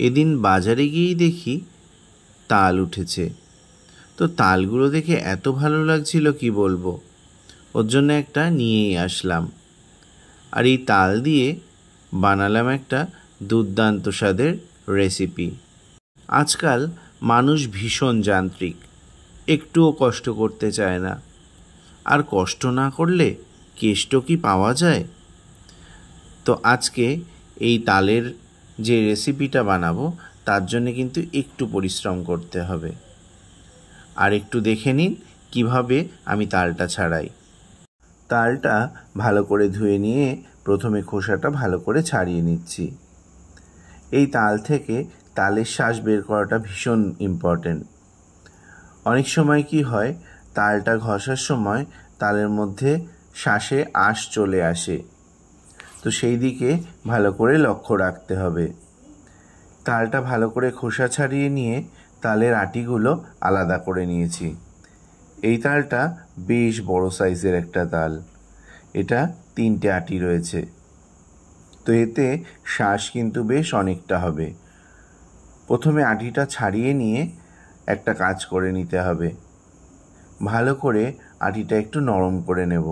এদিন বাজারে গিয়েই দেখি তাল উঠেছে। তো তালগুলো দেখে এত ভালো লাগছিল কি বলবো, ওর জন্য একটা নিয়েই আসলাম। আর এই তাল দিয়ে বানালাম একটা দুর্দান্ত স্বাদের রেসিপি। আজকাল মানুষ ভীষণ যান্ত্রিক, একটুও কষ্ট করতে চায় না। আর কষ্ট না করলে কেষ্ট কি পাওয়া যায়? তো আজকে এই তালের যে রেসিপিটা বানাবো তার জন্যে কিন্তু একটু পরিশ্রম করতে হবে। আর একটু দেখে নিন কিভাবে আমি তালটা ছাড়াই। তালটা ভালো করে ধুয়ে নিয়ে প্রথমে খোসাটা ভালো করে ছাড়িয়ে নিচ্ছি। এই তাল থেকে তালের শাঁস বের করাটা ভীষণ ইম্পর্টেন্ট। অনেক সময় কি হয়, তালটা ঘষার সময় তালের মধ্যে শাঁসে আঁশ চলে আসে, তো সেই দিকে ভালো করে লক্ষ্য রাখতে হবে। তালটা ভালো করে খোসা ছাড়িয়ে নিয়ে তালের আটিগুলো আলাদা করে নিয়েছি। এই তালটা বেশ বড় সাইজের একটা তাল, এটা 3টে আটি রয়েছে, তো এতে শাঁস কিন্তু বেশ অনেকটা হবে। প্রথমে আটিটা ছাড়িয়ে নিয়ে একটা কাজ করে নিতে হবে, ভালো করে আটিটা একটু নরম করে নেব।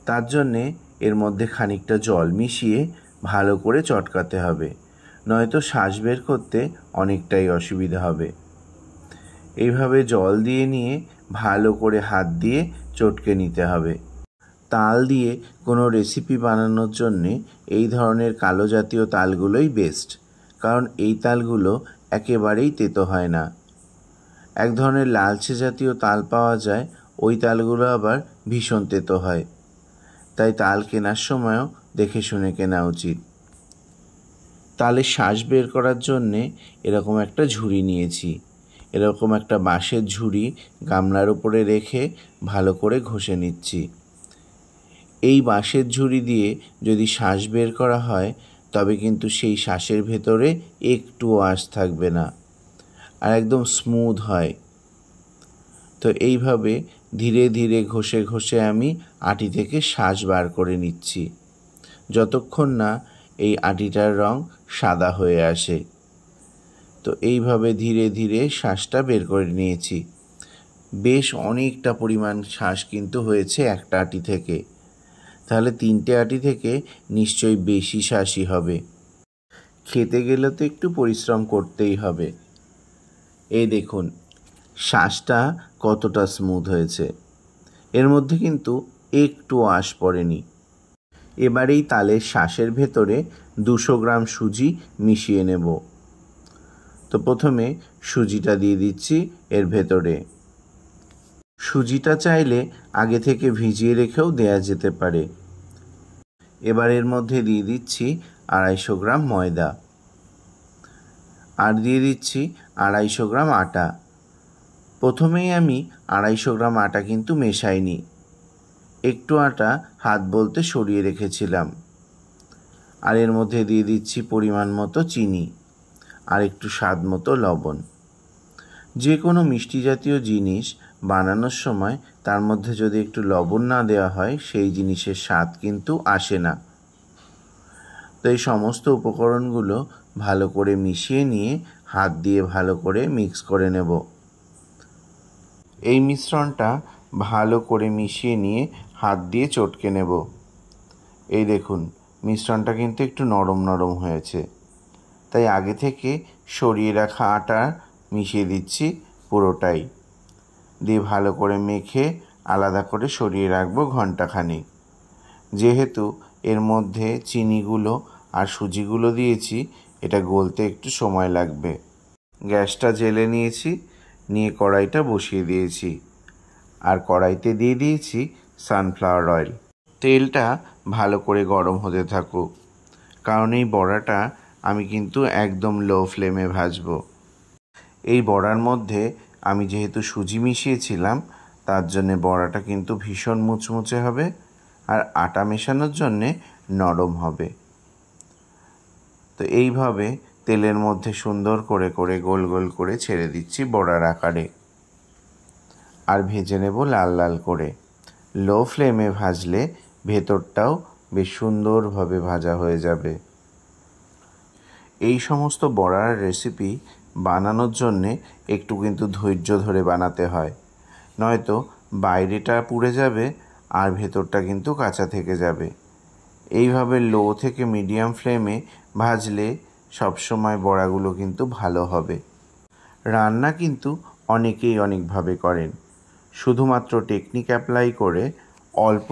তার জন্যে এর মধ্যে খানিকটা জল মিশিয়ে ভালো করে চটকাতে হবে, নয়তো শাঁস বের করতে অনেকটাই অসুবিধা হবে। এইভাবে জল দিয়ে নিয়ে ভালো করে হাত দিয়ে চটকে নিতে হবে। তাল দিয়ে কোনো রেসিপি বানানোর জন্যে এই ধরনের কালো জাতীয় তালগুলোই বেস্ট, কারণ এই তালগুলো একেবারেই তেতো হয় না। এক ধরনের লালচে জাতীয় তাল পাওয়া যায়, ওই তালগুলো আবার ভীষণ তেতো হয়, তাই তাল কেনার সময়ও দেখে শুনে কেনা উচিত। তালের শাঁস বের করার জন্যে এরকম একটা ঝুড়ি নিয়েছি। এরকম একটা বাঁশের ঝুড়ি গামলার উপরে রেখে ভালো করে ঘষে নিচ্ছি। এই বাঁশের ঝুড়ি দিয়ে যদি শাঁস বের করা হয় তবে কিন্তু সেই শাঁসের ভেতরে একটুও আঁশ থাকবে না, আর একদম স্মুথ হয়। তো এইভাবে ধীরে ধীরে ঘষে ঘষে আমি আটি থেকে শাঁস বার করে নিচ্ছি, যতক্ষণ না এই আটিটার রং সাদা হয়ে আসে। তো এইভাবে ধীরে ধীরে শাঁসটা বের করে নিয়েছি। বেশ অনেকটা পরিমাণ শাঁস কিন্তু হয়েছে একটা আটি থেকে, তাহলে 3টে আটি থেকে নিশ্চয়ই বেশি শাঁসই হবে। খেতে গেলে তো একটু পরিশ্রম করতেই হবে। এই দেখুন শাঁসটা কতটা স্মুথ হয়েছে, এর মধ্যে কিন্তু একটু আঁশ পড়েনি। এবার এই তালের শাঁসের ভেতরে 200 গ্রাম সুজি মিশিয়ে নেব। তো প্রথমে সুজিটা দিয়ে দিচ্ছি এর ভেতরে। সুজিটা চাইলে আগে থেকে ভিজিয়ে রেখেও দেয়া যেতে পারে। এবার এর মধ্যে দিয়ে দিচ্ছি 250 গ্রাম ময়দা, আর দিয়ে দিচ্ছি 250 গ্রাম আটা। প্রথমেই আমি 250 গ্রাম আটা কিন্তু মেশাইনি, একটু আটা হাত বলতে সরিয়ে রেখেছিলাম। আর এর মধ্যে দিয়ে দিচ্ছি পরিমাণ মতো চিনি আর একটু স্বাদ মতো লবণ। যে কোনো মিষ্টি জাতীয় জিনিস বানানোর সময় তার মধ্যে যদি একটু লবণ না দেওয়া হয় সেই জিনিসের স্বাদ কিন্তু আসে না। তো এই সমস্ত উপকরণগুলো ভালো করে মিশিয়ে নিয়ে হাত দিয়ে ভালো করে মিক্স করে নেব। এই মিশ্রণটা ভালো করে মিশিয়ে নিয়ে হাত দিয়ে চটকে নেব। এই দেখুন মিশ্রণটা কিন্তু একটু নরম নরম হয়েছে, তাই আগে থেকে সরিয়ে রাখা আটা মিশিয়ে দিচ্ছি পুরোটাই, দিয়ে ভালো করে মেখে আলাদা করে সরিয়ে রাখবো ঘন্টাখানেক। যেহেতু এর মধ্যে চিনিগুলো আর সুজিগুলো দিয়েছি, এটা গলতে একটু সময় লাগবে। গ্যাসটা জ্বেলে নিয়েছি, নিয়ে কড়াইটা বসিয়ে দিয়েছি, আর কড়াইতে দিয়ে দিয়েছি সানফ্লাওয়ার অয়েল। তেলটা ভালো করে গরম হতে থাকুক, কারণ এই বড়াটা আমি কিন্তু একদম লো ফ্লেমে ভাজবো। এই বড়ার মধ্যে আমি যেহেতু সুজি মিশিয়েছিলাম তার জন্যে বড়াটা কিন্তু ভীষণ মুচমুচে হবে, আর আটা মেশানোর জন্যে নরম হবে। তো এইভাবে তেলের মধ্যে সুন্দর করে করে গোল গোল করে ছেড়ে দিচ্ছি বড়ার আকারে, আর ভেজে নেব লাল লাল করে। লো ফ্লেমে ভাজলে ভেতরটাও বেশ সুন্দরভাবে ভাজা হয়ে যাবে। এই সমস্ত বড়ার রেসিপি বানানোর জন্যে একটু কিন্তু ধৈর্য ধরে বানাতে হয়, নয়তো বাইরেটা পুড়ে যাবে আর ভেতরটা কিন্তু কাঁচা থেকে যাবে। এইভাবে লো থেকে মিডিয়াম ফ্লেমে ভাজলে সবসময় বড়াগুলো কিন্তু ভালো হবে। রান্না কিন্তু অনেকেই অনেকভাবে করেন, শুধুমাত্র টেকনিক অ্যাপ্লাই করে অল্প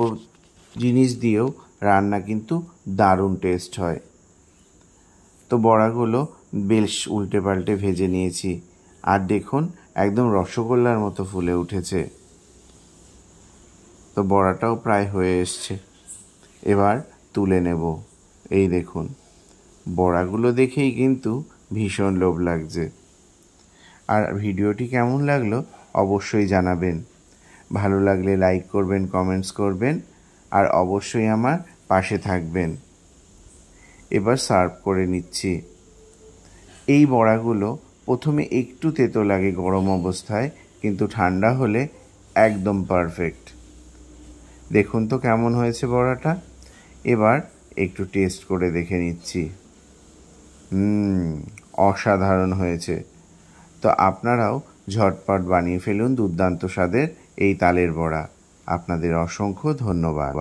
জিনিস দিয়েও রান্না কিন্তু দারুণ টেস্ট হয়। তো বড়াগুলো বেশ উল্টে পাল্টে ভেজে নিয়েছি, আর দেখুন একদম রসগোল্লার মতো ফুলে উঠেছে। তো বড়াটাও প্রায় হয়ে এসছে, এবার তুলে নেব। এই দেখুন, বড়াগুলো দেখেই কিন্তু ভীষণ লোভ লাগছে। আর ভিডিওটি কেমন লাগলো অবশ্যই জানাবেন। ভালো লাগলে লাইক করবেন, কমেন্টস করবেন, আর অবশ্যই আমার পাশে থাকবেন। এবার সার্ভ করে নিচ্ছি। এই বড়াগুলো প্রথমে একটু তেতো লাগে গরম অবস্থায়, কিন্তু ঠান্ডা হলে একদম পারফেক্ট। দেখুন তো কেমন হয়েছে বড়াটা। এবার একটু টেস্ট করে দেখে নিচ্ছি। অসাধারণ হয়েছে। তো আপনারাও ঝটপট বানিয়ে ফেলুন দুর্দান্ত স্বাদের এই তালের বড়া। আপনাদের অসংখ্য ধন্যবাদ।